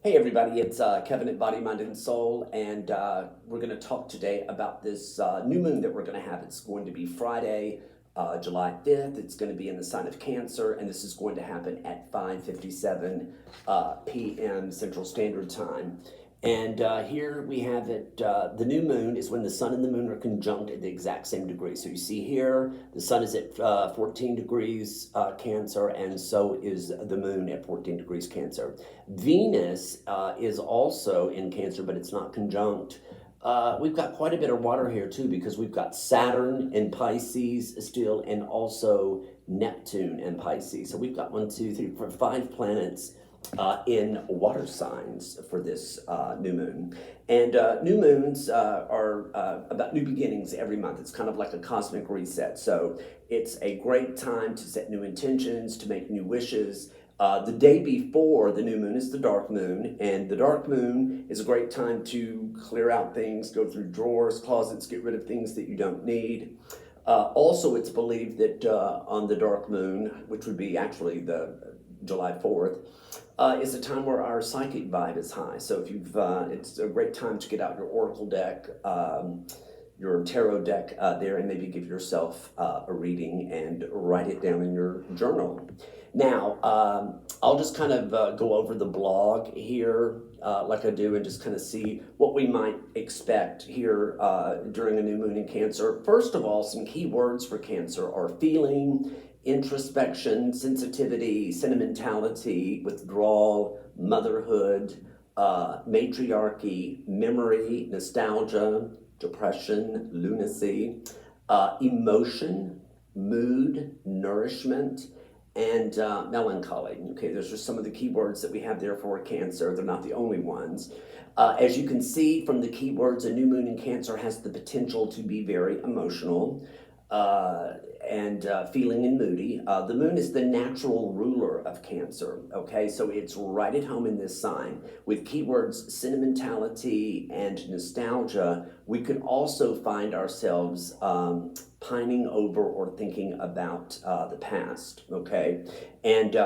Hey everybody, it's Kevin at Body, Mind, and Soul, and we're going to talk today about this new moon that we're going to have. It's going to be Friday, July 5th. It's going to be in the sign of Cancer, and this is going to happen at 5:57 p.m. Central Standard Time. And here we have it, the new moon is when the sun and the moon are conjunct at the exact same degree. So you see here, the sun is at 14 degrees Cancer, and so is the moon at 14 degrees Cancer. Venus is also in Cancer, but it's not conjunct. We've got quite a bit of water here too, because we've got Saturn in Pisces still, and also Neptune in Pisces. So we've got 5 planets in water signs for this new moon. And new moons are about new beginnings every month. It's kind of like a cosmic reset. So it's a great time to set new intentions, to make new wishes. The day before the new moon is the dark moon, and the dark moon is a great time to clear out things, go through drawers, closets, get rid of things that you don't need. Also, it's believed that on the dark moon, which would be actually the July 4th, is a time where our psychic vibe is high. So if you've, it's a great time to get out your oracle deck, your tarot deck there, and maybe give yourself a reading and write it down in your journal. Now, I'll just kind of go over the blog here like I do, and just kind of see what we might expect here during a new moon in Cancer. First of all, some key words for Cancer are feeling, introspection, sensitivity, sentimentality, withdrawal, motherhood, matriarchy, memory, nostalgia, depression, lunacy, emotion, mood, nourishment, and melancholy. Okay, those are some of the keywords that we have there for Cancer. They're not the only ones. As you can see from the keywords, a new moon in Cancer has the potential to be very emotional and feeling and moody. The moon is the natural ruler of Cancer, okay? So it's right at home in this sign. With keywords sentimentality and nostalgia, we could also find ourselves pining over or thinking about the past, okay? And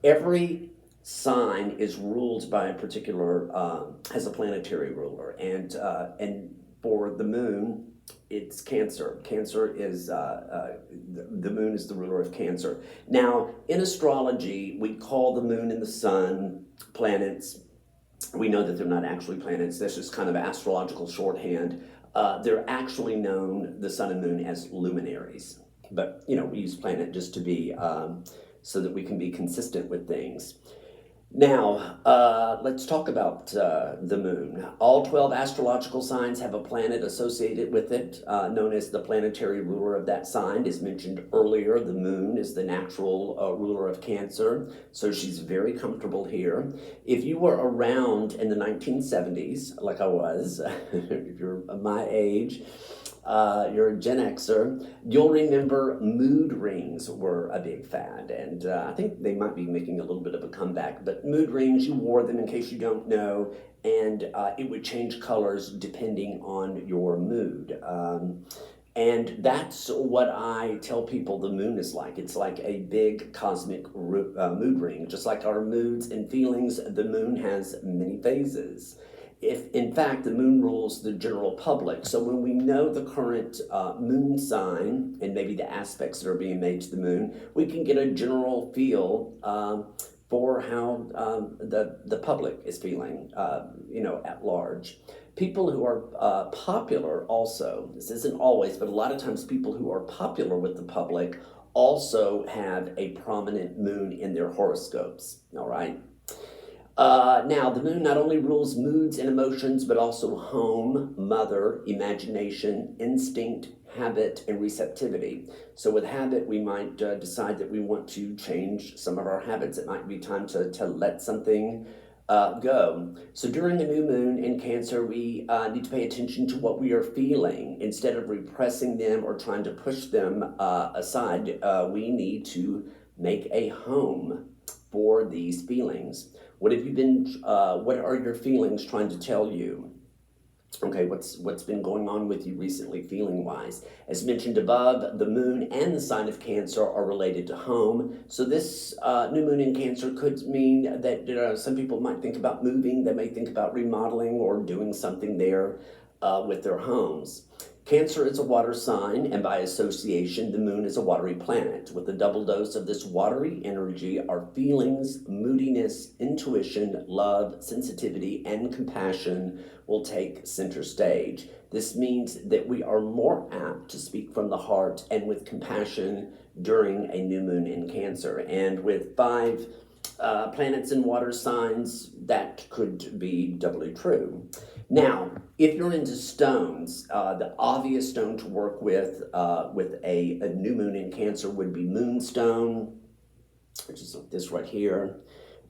every sign is ruled by a particular, has a planetary ruler. And for the moon, it's Cancer. Cancer is, the moon is the ruler of Cancer. Now, in astrology, we call the moon and the sun planets. We know that they're not actually planets. That's just kind of astrological shorthand. They're actually known, the sun and moon, as luminaries. But, you know, we use planet just to be, so that we can be consistent with things. Now, let's talk about the moon. All 12 astrological signs have a planet associated with it, known as the planetary ruler of that sign. As mentioned earlier, the moon is the natural ruler of Cancer, so she's very comfortable here. If you were around in the 1970s, like I was, if you're my age, you're a Gen Xer, you'll remember mood rings were a big fad, and I think they might be making a little bit of a comeback, but mood rings, you wore them in case you don't know, and it would change colors depending on your mood. And that's what I tell people the moon is like. It's like a big cosmic mood ring. Just like our moods and feelings, the moon has many phases. If, in fact, the moon rules the general public. So when we know the current moon sign and maybe the aspects that are being made to the moon, we can get a general feel for how the public is feeling, you know, at large. People who are popular also, this isn't always, but a lot of times people who are popular with the public also have a prominent moon in their horoscopes, all right? Now, the moon not only rules moods and emotions, but also home, mother, imagination, instinct, habit, and receptivity. So with habit, we might decide that we want to change some of our habits. It might be time to let something go. So during a new moon in Cancer, we need to pay attention to what we are feeling. Instead of repressing them or trying to push them aside, we need to make a home for these feelings. What have you been, what are your feelings trying to tell you? Okay, what's been going on with you recently, feeling wise? As mentioned above, the moon and the sign of Cancer are related to home. So this new moon in Cancer could mean that some people might think about moving. They may think about remodeling or doing something there with their homes. Cancer is a water sign, and by association, the moon is a watery planet. With a double dose of this watery energy, our feelings, moodiness, intuition, love, sensitivity, and compassion will take center stage. This means that we are more apt to speak from the heart and with compassion during a new moon in Cancer. And with five planets and water signs, that could be doubly true. Now, if you're into stones, the obvious stone to work with a new moon in Cancer would be moonstone, which is like this right here.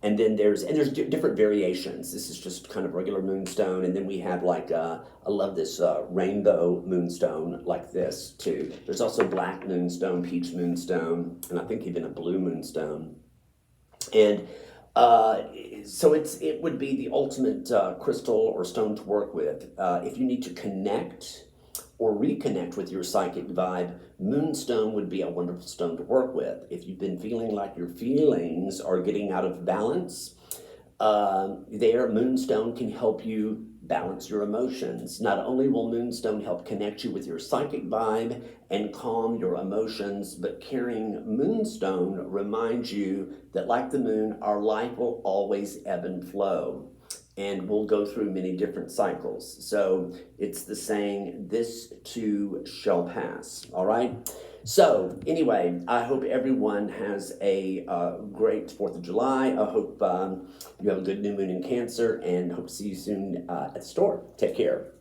And then there's different variations. This is just kind of regular moonstone, and then we have like I love this rainbow moonstone like this too. There's also black moonstone, peach moonstone, and I think even a blue moonstone. And so it would be the ultimate crystal or stone to work with. If you need to connect or reconnect with your psychic vibe, moonstone would be a wonderful stone to work with. If you've been feeling like your feelings are getting out of balance, moonstone can help you balance your emotions. Not only will moonstone help connect you with your psychic vibe and calm your emotions, but carrying moonstone reminds you that, like the moon, our life will always ebb and flow, and we'll go through many different cycles. So it's the saying, this too shall pass. All right. So anyway, I hope everyone has a great 4th of July. I hope you have a good new moon in Cancer, and hope to see you soon at the store. Take care.